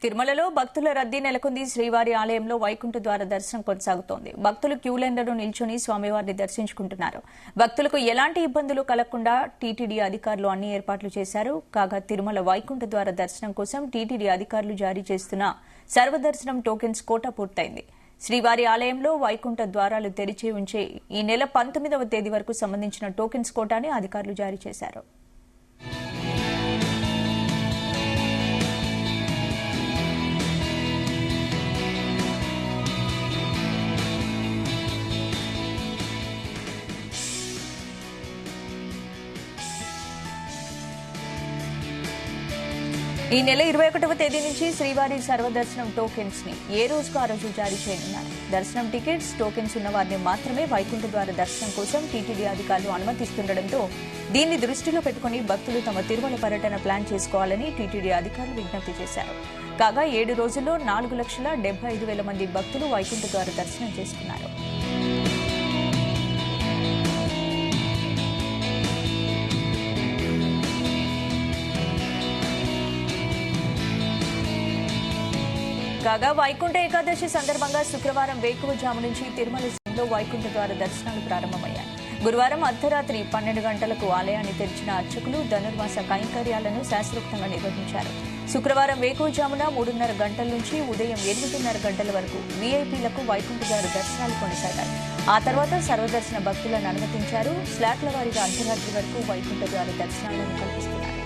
తిరుమలలో భక్తుల రద్దీ నెలకొంది. శ్రీవారి ఆలయంలో వైకుంఠ ద్వార దర్శనం కొనసాగుతోంది. భక్తులు క్యూలైన్లలో నిల్చుని స్వామివారిని దర్శించుకుంటున్నారు. భక్తులకు ఎలాంటి ఇబ్బందులు కలగకుండా టీటీడీ అధికారులు అన్ని ఏర్పాట్లు చేశారు. కాగా తిరుమల వైకుంఠ ద్వార దర్శనం కోసం టీటీడీ అధికారులు జారీ చేస్తున్న సర్వదర్శనం టోకెన్స్ కోటా పూర్తయింది. శ్రీవారి ఆలయంలో వైకుంఠ ద్వారాలు తెరిచి ఉంచే ఈ నెల 19వ తేదీ వరకు సంబంధించిన టోకెన్స్ కోటాని అధికారులు జారీ చేశారు. ఈ నెల 21వ తేదీ నుంచి శ్రీవారి సర్వదర్శనం టోకెన్స్ ని ఏ రోజుకు ఆ రోజు జారీ చేయనున్నారు. దర్శనం టికెట్స్, టోకెన్స్ ఉన్న వారిని మాత్రమే వైకుంఠ ద్వార దర్శనం కోసం టీటీడీ అధికారులు అనుమతిస్తుండటంతో దీన్ని దృష్టిలో పెట్టుకుని భక్తులు తమ తిరుమల పర్యటన ప్లాన్ చేసుకోవాలని టీటీడీ అధికారులు విజ్ఞప్తి చేశారు. కాగా 7 రోజుల్లో 4,75,000 మంది భక్తులు వైకుంఠ ద్వార దర్శనం చేసుకున్నారు. కాగా వైకుంఠ ఏకాదశి సందర్భంగా శుక్రవారం వేకువజాము నుంచి తిరుమలలో వైకుంఠ ద్వార దర్శనాలు ప్రారంభమయ్యాయి. గురువారం అర్ధరాత్రి 12 గంటలకు ఆలయాన్ని తెరిచిన అర్చకులు ధనుర్మాస కైంకర్యాలను శాస్త్రోక్తంగా నిర్వహించారు. శుక్రవారం వేకువజామున 3:30 గంటల నుంచి ఉదయం 8:30 గంటల వరకు వీఐపీలకు వైకుంఠ ద్వార దర్శనాలు కొనసాగాయి. ఆ తర్వాత సర్వదర్శన భక్తులను అనుమతించారు. స్లాట్ల వారీగా అర్ధరాత్రి వరకు వైకుంఠ ద్వార దర్శనాలను కల్పిస్తున్నారు.